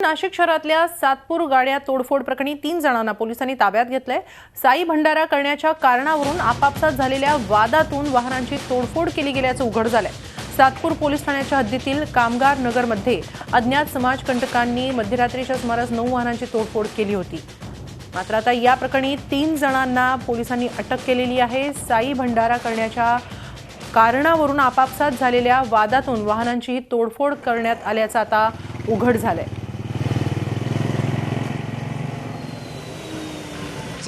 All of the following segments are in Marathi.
नाशिक शहरातल्या सातपूर गाड्या तोडफोड प्रकरणी 3 जणांना पोलिसांनी ताब्यात घेतलंय। साई भंडारा करण्याच्या कारणावरून आपापसात झालेल्या वादातून वाहनांची तोडफोड केली गेल्याचं उघड झालंय। सातपूर पोलीस ठाण्याच्या हद्दीतील कामगार नगरमध्ये अज्ञात समाजकंटकांनी मध्यरात्रीच्या सुमारास 9 वाहनांची तोडफोड केली होती। मात्र आता या प्रकरणी 3 जणांना पोलिसांनी अटक केलेली आहे। साई भंडारा करण्याच्या कारणावरून आपापसात झालेल्या वादातून वाहनांची तोडफोड करण्यात आल्याचं आता उघड झालंय।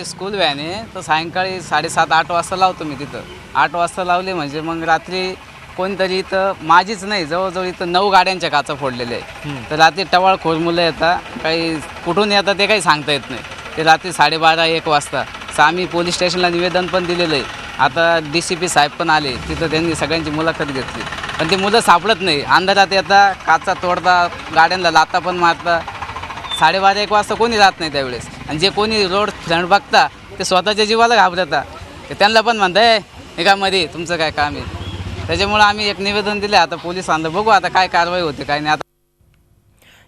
स्कूल व्हॅन आहे तर सायंकाळी 7:30-8 वाजता लावतो मी तिथं। 8 वाजता लावले म्हणजे मग रात्री कोणतरी इथं माझीच नाही जवळजवळ इथं 9 गाड्यांच्या काचा फोडलेले आहे। तर रात्री टवाळखोर मुलं येतात, काही कुठून येतात ते काही सांगता येत नाही। ते रात्री 12:30-1 वाजता आम्ही पोलीस स्टेशनला निवेदन पण दिलेलं आहे। आता DCP साहेब पण आले, तिथं त्यांनी सगळ्यांची मुलाखत घेतली, पण ती मुलं सापडत नाही। अंधारात येतात, काचा तोडतात, गाड्यांना लाथा पण मारतात। 12:30-1 वाजता कोणी राहत नाही त्यावेळेस। आणि जे कोणी रोड फ्रंट बघता ते स्वतःच्या जीवाला घाबरतात। त्यांना पण म्हणताय एकामध्ये तुमचं काय काम आहे। त्याच्यामुळे आम्ही एक निवेदन दिले, आता पोलिसांना बघू आता काय कारवाई होते काय नाही। आता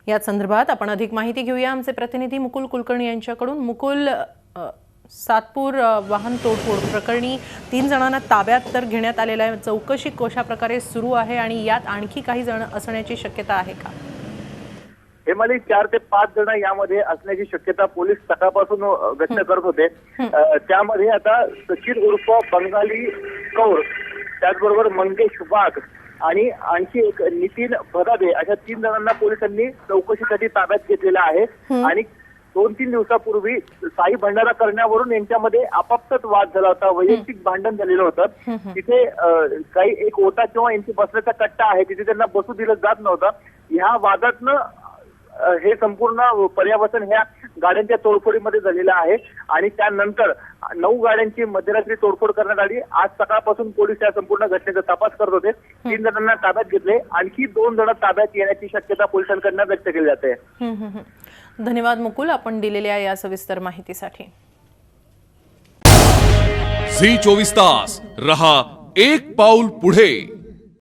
या संदर्भात आपण अधिक माहिती घेऊया आमचे प्रतिनिधी मुकुल कुलकर्णी यांच्याकडून। मुकुल, सातपूर वाहन तोडफोड प्रकरणी 3 जणांना ताब्यात तर घेण्यात आलेला आहे। चौकशी कशा प्रकारे सुरू आहे आणि यात आणखी काही जण असण्याची शक्यता आहे का? हेमाली 4 ते 5 जण यामध्ये असण्याची शक्यता पोलीस सकाळपासून व्यक्त करत होते। त्यामध्ये आता सचिन उर्फ बंगाली कौर, त्याचबरोबर मंगेश वाघ आणि आणखी एक नितीन भदादे अशा 3 जणांना पोलिसांनी चौकशीसाठी ताब्यात घेतलेलं आहे। आणि 2-3 दिवसापूर्वी साई भंडारा करण्यावरून यांच्यामध्ये आपापसात वाद झाला होता, वैयक्तिक भांडण झालेलं होतं। तिथे काही एक ओटा किंवा यांची बसण्याचा कट्टा आहे, तिथे त्यांना बसू दिलं जात नव्हतं। ह्या वादातनं हे संपूर्ण पर्यावरण ह्या गाड्यांच्या तोडफोडीमध्ये झालेलं आहे। आणि त्यानंतर 9 गाड्यांची मध्यरात्री तोडफोड करण्यात आली। आज सकाळपासून पोलीस या संपूर्ण घटनेचा तपास करत होते। 3 जणांना ताब्यात घेतले, आणखी 2 जण ताब्यात येण्याची शक्यता पोलिसांकडून व्यक्त केली जाते। धन्यवाद मुकुल, आपण दिलेल्या या सविस्तर माहितीसाठी। झी 24 तास रहा एक पाऊल पुढे।